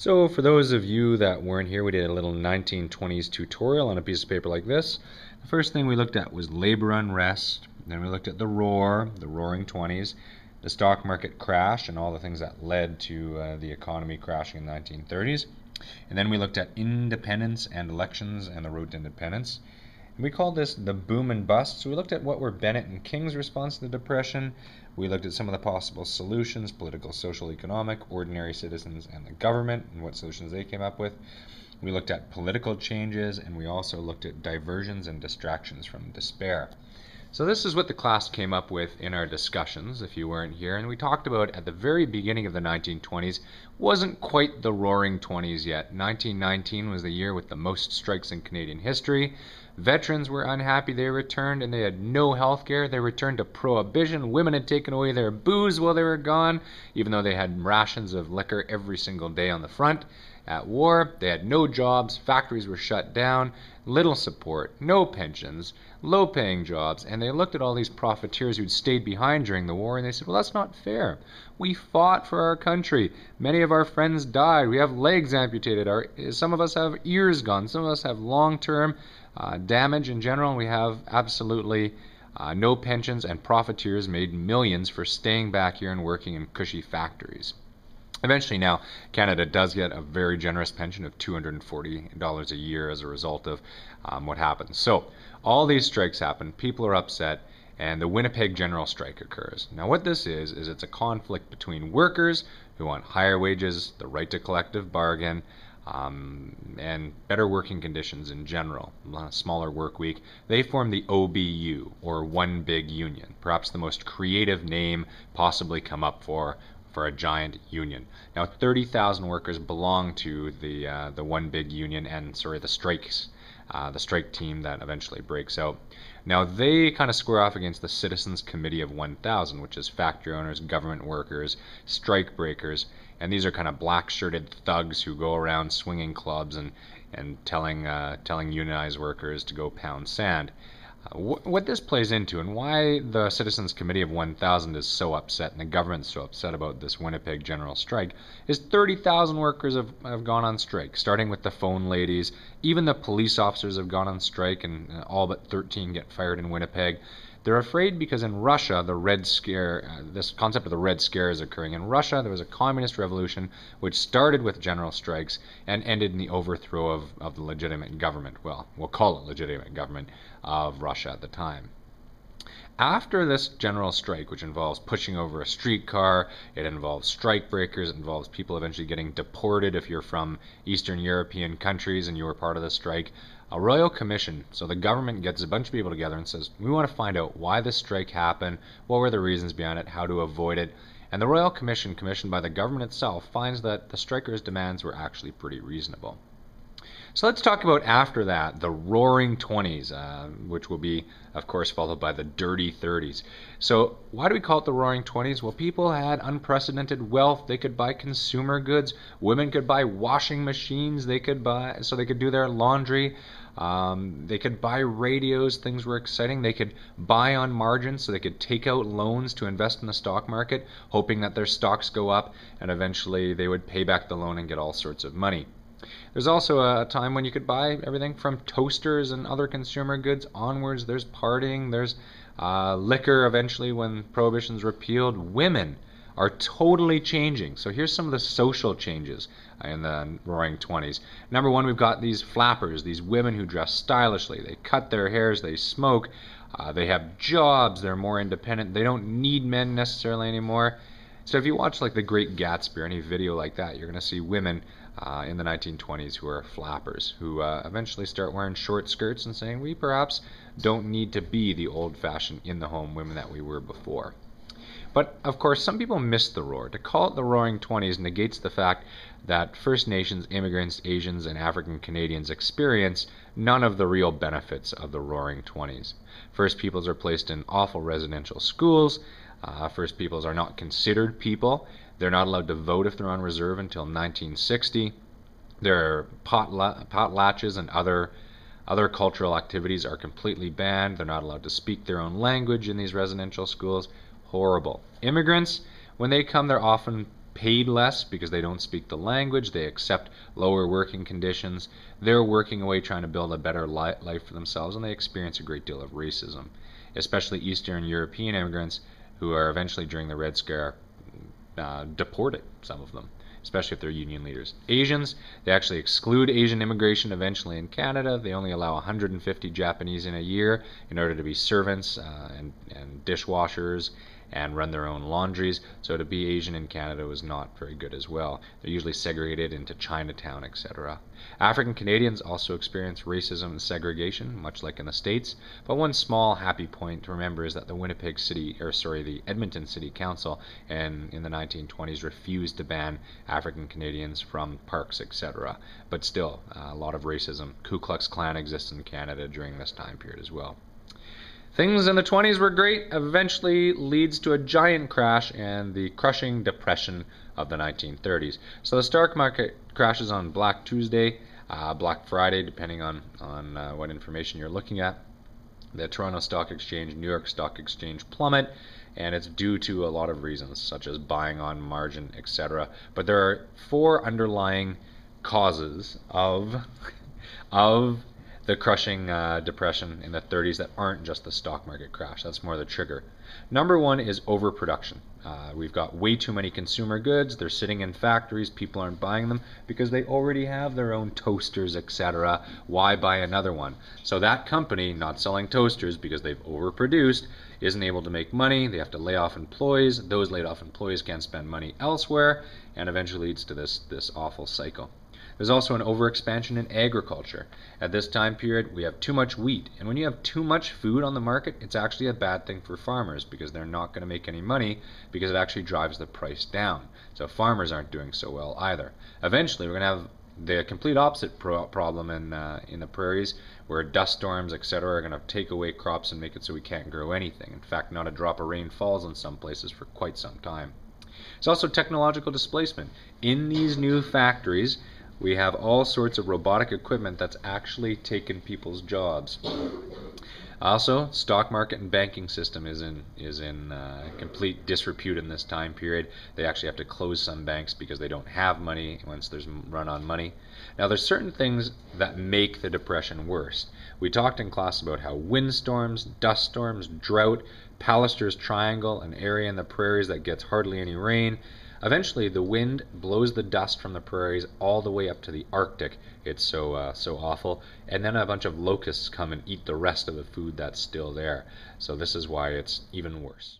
So for those of you that weren't here, we did a little 1920s tutorial on a piece of paper like this. The first thing we looked at was labor unrest. Then we looked at the roaring 20s, the stock market crash and all the things that led to the economy crashing in the 1930s. And then we looked at independence and elections and the road to independence. And we called this the boom and bust. So we looked at what were Bennett and King's response to the Depression. We looked at some of the possible solutions, political, social, economic, ordinary citizens, and the government, and what solutions they came up with. We looked at political changes, and we also looked at diversions and distractions from despair. So this is what the class came up with in our discussions, if you weren't here, and we talked about at the very beginning of the 1920s, wasn't quite the roaring 20s yet. 1919 was the year with the most strikes in Canadian history. Veterans were unhappy they returned and they had no health care. They returned to prohibition. Women had taken away their booze while they were gone, even though they had rations of liquor every single day on the front. At war, they had no jobs, factories were shut down, little support, no pensions, low-paying jobs, and they looked at all these profiteers who'd stayed behind during the war and they said, well, that's not fair. We fought for our country. Many of our friends died. We have legs amputated. Some of us have ears gone. Some of us have long-term damage in general, and we have absolutely no pensions, and profiteers made millions for staying back here and working in cushy factories. Eventually now, Canada does get a very generous pension of $240 a year as a result of what happened. So all these strikes happen, people are upset, and the Winnipeg General Strike occurs. Now what this is it's a conflict between workers who want higher wages, the right to collective bargain, and better working conditions in general, a smaller work week. They form the OBU, or One Big Union, perhaps the most creative name possibly come up for a giant union. Now 30,000 workers belong to the One Big Union and the strike team that eventually breaks out. Now they kind of square off against the Citizens Committee of 1,000, which is factory owners, government workers, strike breakers, and these are kind of black-shirted thugs who go around swinging clubs and telling unionized workers to go pound sand. What this plays into, and why the Citizens Committee of 1,000 is so upset and the government's so upset about this Winnipeg General Strike, is 30,000 workers have gone on strike, starting with the phone ladies. Even the police officers have gone on strike, and all but 13 get fired in Winnipeg. They're afraid because in Russia, the Red Scare, this concept of the Red Scare is occurring. In Russia, there was a communist revolution which started with general strikes and ended in the overthrow of the legitimate government. Well, we'll call it legitimate government of Russia at the time. After this general strike, which involves pushing over a streetcar, it involves strike breakers, it involves people eventually getting deported if you're from Eastern European countries and you were part of the strike, a royal commission, so the government gets a bunch of people together and says, we want to find out why this strike happened, what were the reasons behind it, how to avoid it, and the royal commission, commissioned by the government itself, finds that the strikers' demands were actually pretty reasonable. So let's talk about after that, the roaring 20s, which will be, of course, followed by the dirty 30s. So why do we call it the roaring 20s? Well, people had unprecedented wealth. They could buy consumer goods. Women could buy washing machines. They could do their laundry. They could buy radios. Things were exciting. They could buy on margin, so they could take out loans to invest in the stock market, hoping that their stocks go up, and eventually they would pay back the loan and get all sorts of money. There's also a time when you could buy everything from toasters and other consumer goods onwards. There's partying, there's liquor eventually when prohibition's repealed. Women are totally changing. So here's some of the social changes in the roaring 20s. Number one, we've got these flappers, these women who dress stylishly. They cut their hairs, they smoke, they have jobs, they're more independent. They don't need men necessarily anymore. So if you watch like The Great Gatsby or any video like that, you're going to see women in the 1920s who are flappers, who eventually start wearing short skirts and saying, we perhaps don't need to be the old-fashioned in-the-home women that we were before. But of course, some people miss the roar. To call it the roaring 20s negates the fact that First Nations, immigrants, Asians, and African Canadians experience none of the real benefits of the roaring 20s. First Peoples are placed in awful residential schools. First Peoples are not considered people. They're not allowed to vote if they're on reserve until 1960. Their potlatches and other cultural activities are completely banned. They're not allowed to speak their own language in these residential schools. Horrible. Immigrants, when they come, they're often paid less because they don't speak the language, they accept lower working conditions, they're working away trying to build a better life for themselves, and they experience a great deal of racism, especially Eastern European immigrants who are eventually, during the Red Scare, deported, some of them, especially if they're union leaders. Asians, they actually exclude Asian immigration eventually in Canada. They only allow 150 Japanese in a year in order to be servants and dishwashers and run their own laundries. So to be Asian in Canada was not very good as well. They're usually segregated into Chinatown, etc. African Canadians also experience racism and segregation, much like in the States. But one small happy point to remember is that the Edmonton City Council in the 1920s refused to ban African Canadians from parks, etc. But still, a lot of racism. Ku Klux Klan exists in Canada during this time period as well. Things in the 20s were great, eventually leads to a giant crash and the crushing depression of the 1930s. So the stock market crashes on Black Tuesday, Black Friday, depending on what information you're looking at. The Toronto Stock Exchange, New York Stock Exchange plummet, and it's due to a lot of reasons, such as buying on margin, etc. But there are 4 underlying causes of the crushing depression in the 30s that aren't just the stock market crash. That's more the trigger. Number 1 is overproduction. We've got way too many consumer goods. They're sitting in factories. People aren't buying them because they already have their own toasters, etc. Why buy another one? So that company not selling toasters because they've overproduced isn't able to make money. They have to lay off employees. Those laid off employees can't spend money elsewhere, and eventually leads to this awful cycle. There's also an overexpansion in agriculture. At this time period, we have too much wheat. And when you have too much food on the market, it's actually a bad thing for farmers because they're not going to make any money because it actually drives the price down. So farmers aren't doing so well either. Eventually, we're going to have the complete opposite problem in the prairies, where dust storms, etc., are going to take away crops and make it so we can't grow anything. In fact, not a drop of rain falls in some places for quite some time. There's also technological displacement. In these new factories, we have all sorts of robotic equipment that's actually taken people's jobs. Also, stock market and banking system is in complete disrepute in this time period. They actually have to close some banks because they don't have money once there's run on money. Now, there's certain things that make the depression worse. We talked in class about how windstorms, dust storms, drought, Pallister's Triangle, an area in the prairies that gets hardly any rain. Eventually, the wind blows the dust from the prairies all the way up to the Arctic. It's so awful. And then a bunch of locusts come and eat the rest of the food that's still there. So this is why it's even worse.